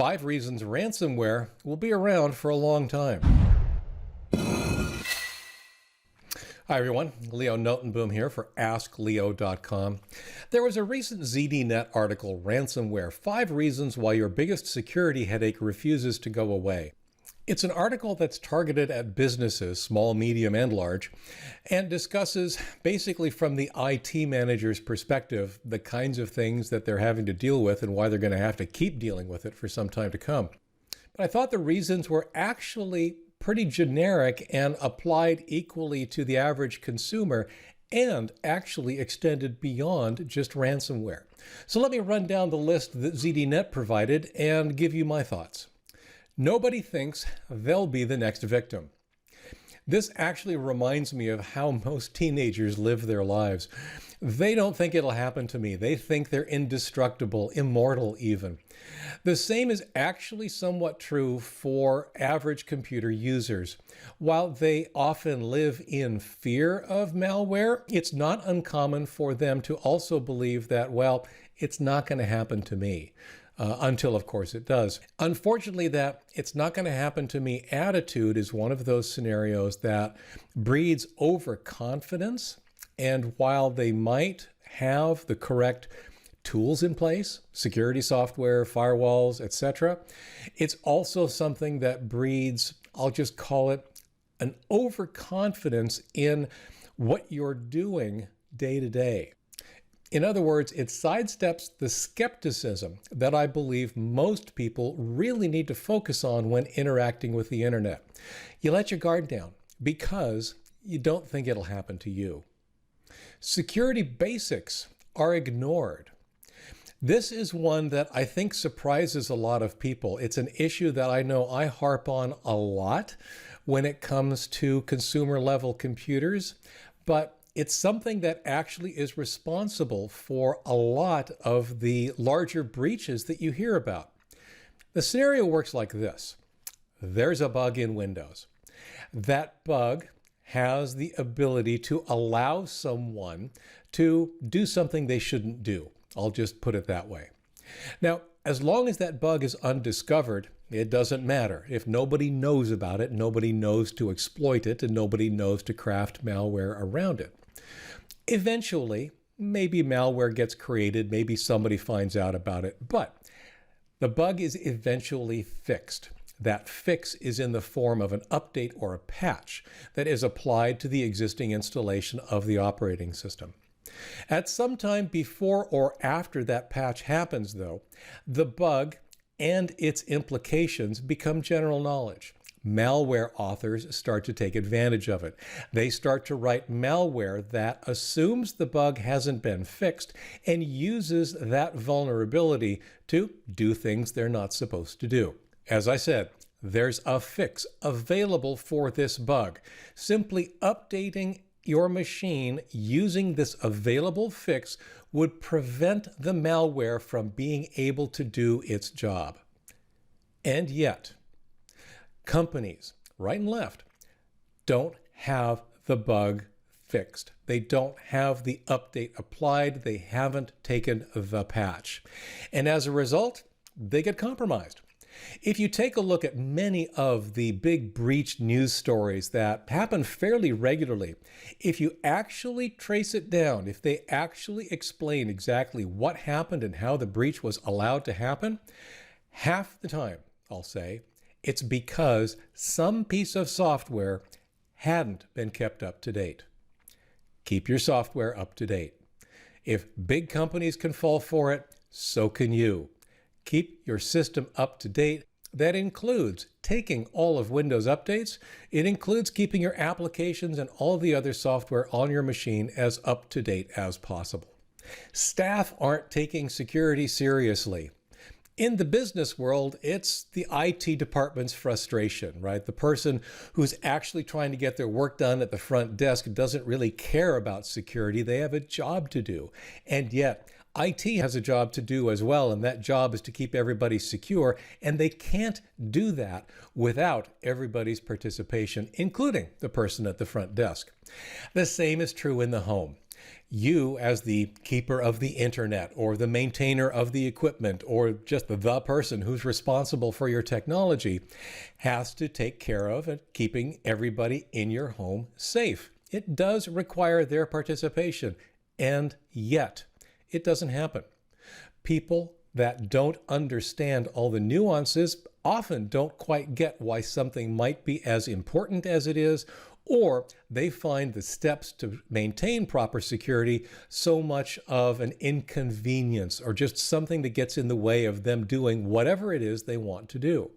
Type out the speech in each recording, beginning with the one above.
5 reasons ransomware will be around for a long time. Hi everyone, Leo Notenboom here for askleo.com. There was a recent ZDNet article, Ransomware, 5 reasons why your biggest security headache refuses to go away. It's an article that's targeted at businesses, small, medium, and large, and discusses basically from the IT manager's perspective, the kinds of things that they're having to deal with and why they're going to have to keep dealing with it for some time to come. But I thought the reasons were actually pretty generic and applied equally to the average consumer and actually extended beyond just ransomware. So let me run down the list that ZDNet provided and give you my thoughts. Nobody thinks they'll be the next victim. This actually reminds me of how most teenagers live their lives. They don't think it'll happen to me. They think they're indestructible, immortal even. The same is actually somewhat true for average computer users. While they often live in fear of malware, it's not uncommon for them to also believe that, well, it's not going to happen to me. Until, of course, it does. Unfortunately, that it's not going to happen to me attitude is one of those scenarios that breeds overconfidence. And while they might have the correct tools in place, security software, firewalls, etc., it's also something that breeds, I'll just call it, an overconfidence in what you're doing day to day. In other words, it sidesteps the skepticism that I believe most people really need to focus on when interacting with the internet. You let your guard down because you don't think it'll happen to you. Security basics are ignored. This is one that I think surprises a lot of people. It's an issue that I know I harp on a lot when it comes to consumer level computers, but it's something that actually is responsible for a lot of the larger breaches that you hear about. The scenario works like this. There's a bug in Windows. That bug has the ability to allow someone to do something they shouldn't do. I'll just put it that way. Now, as long as that bug is undiscovered, it doesn't matter. If nobody knows about it, nobody knows to exploit it, and nobody knows to craft malware around it. Eventually, maybe malware gets created, maybe somebody finds out about it, but the bug is eventually fixed. That fix is in the form of an update or a patch that is applied to the existing installation of the operating system. At some time before or after that patch happens, though, the bug and its implications become general knowledge. Malware authors start to take advantage of it. They start to write malware that assumes the bug hasn't been fixed and uses that vulnerability to do things they're not supposed to do. As I said, there's a fix available for this bug. Simply updating your machine using this available fix would prevent the malware from being able to do its job. And yet, companies, right and left, don't have the bug fixed. They don't have the update applied. They haven't taken the patch. And as a result, they get compromised. If you take a look at many of the big breach news stories that happen fairly regularly, if you actually trace it down, if they actually explain exactly what happened and how the breach was allowed to happen, half the time, I'll say, it's because some piece of software hadn't been kept up to date. Keep your software up to date. If big companies can fall for it, so can you. Keep your system up to date. That includes taking all of Windows updates. It includes keeping your applications and all the other software on your machine as up to date as possible. Staff aren't taking security seriously. In the business world, it's the IT department's frustration, right? The person who's actually trying to get their work done at the front desk doesn't really care about security. They have a job to do. And yet, IT has a job to do as well, and that job is to keep everybody secure, and they can't do that without everybody's participation, including the person at the front desk. The same is true in the home. You, as the keeper of the internet or the maintainer of the equipment or just the person who's responsible for your technology, has to take care of and keeping everybody in your home safe. It does require their participation, and yet it doesn't happen. People that don't understand all the nuances often don't quite get why something might be as important as it is, or they find the steps to maintain proper security so much of an inconvenience or just something that gets in the way of them doing whatever it is they want to do.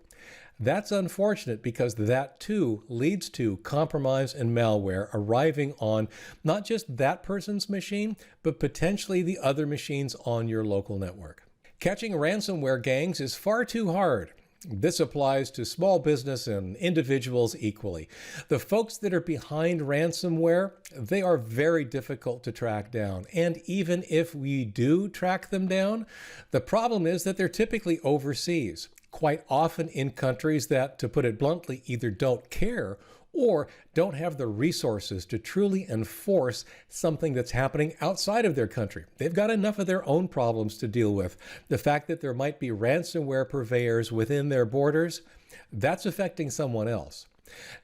That's unfortunate because that too leads to compromise and malware arriving on not just that person's machine, but potentially the other machines on your local network. Catching ransomware gangs is far too hard. This applies to small business and individuals equally. The folks that are behind ransomware, they are very difficult to track down. And even if we do track them down, the problem is that they're typically overseas, quite often in countries that, to put it bluntly, either don't care or don't have the resources to truly enforce something that's happening outside of their country. They've got enough of their own problems to deal with. The fact that there might be ransomware purveyors within their borders, that's affecting someone else.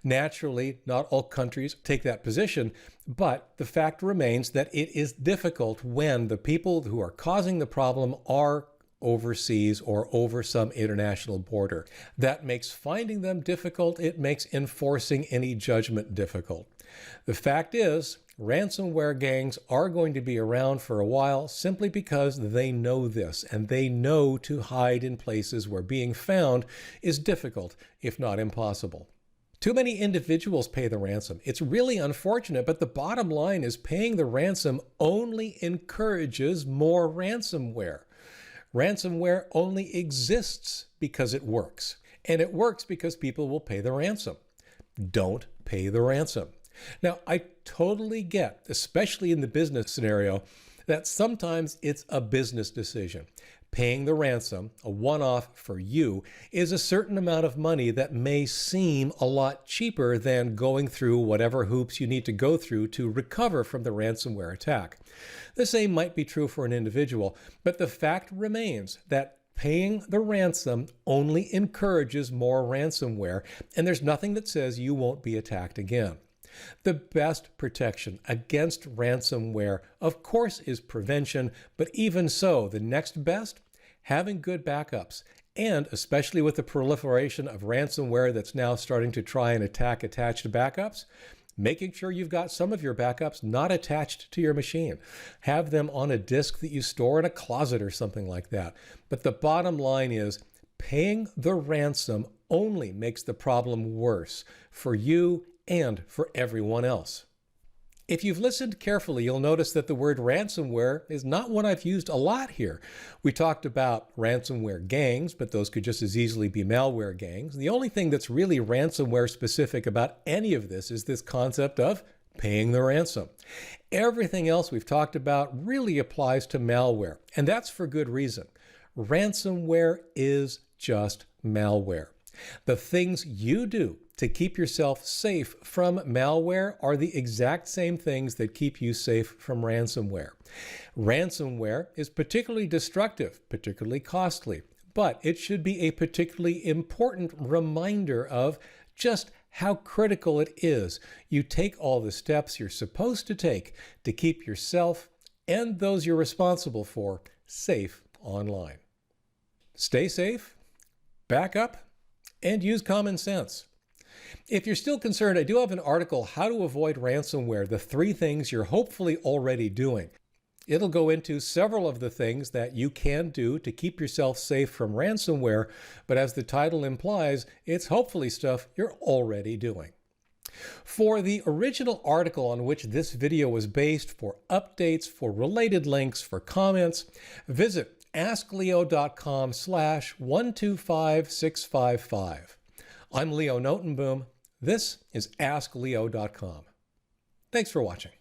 Naturally, not all countries take that position, but the fact remains that it is difficult when the people who are causing the problem are overseas or over some international border. That makes finding them difficult. It makes enforcing any judgment difficult. The fact is, ransomware gangs are going to be around for a while simply because they know this, and they know to hide in places where being found is difficult, if not impossible. Too many individuals pay the ransom. It's really unfortunate, but the bottom line is paying the ransom only encourages more ransomware. Ransomware only exists because it works, and it works because people will pay the ransom. Don't pay the ransom. Now, I totally get, especially in the business scenario, that sometimes it's a business decision. Paying the ransom, a one-off for you, is a certain amount of money that may seem a lot cheaper than going through whatever hoops you need to go through to recover from the ransomware attack. The same might be true for an individual, but the fact remains that paying the ransom only encourages more ransomware, and there's nothing that says you won't be attacked again. The best protection against ransomware, of course, is prevention, but even so, the next best, having good backups. And especially with the proliferation of ransomware that's now starting to try and attack attached backups, making sure you've got some of your backups not attached to your machine. Have them on a disk that you store in a closet or something like that. But the bottom line is, paying the ransom only makes the problem worse for you and for everyone else. If you've listened carefully, you'll notice that the word ransomware is not one I've used a lot here. We talked about ransomware gangs, but those could just as easily be malware gangs. The only thing that's really ransomware specific about any of this is this concept of paying the ransom. Everything else we've talked about really applies to malware, and that's for good reason. Ransomware is just malware. The things you do to keep yourself safe from malware are the exact same things that keep you safe from ransomware. Ransomware is particularly destructive, particularly costly, but it should be a particularly important reminder of just how critical it is you take all the steps you're supposed to take to keep yourself and those you're responsible for safe online. Stay safe, back up, and use common sense. If you're still concerned, I do have an article, How to Avoid Ransomware, the 3 things you're hopefully already doing. It'll go into several of the things that you can do to keep yourself safe from ransomware, but as the title implies, it's hopefully stuff you're already doing. For the original article on which this video was based, for updates, for related links, for comments, visit askleo.com/125655. I'm Leo Notenboom. This is askleo.com. Thanks for watching.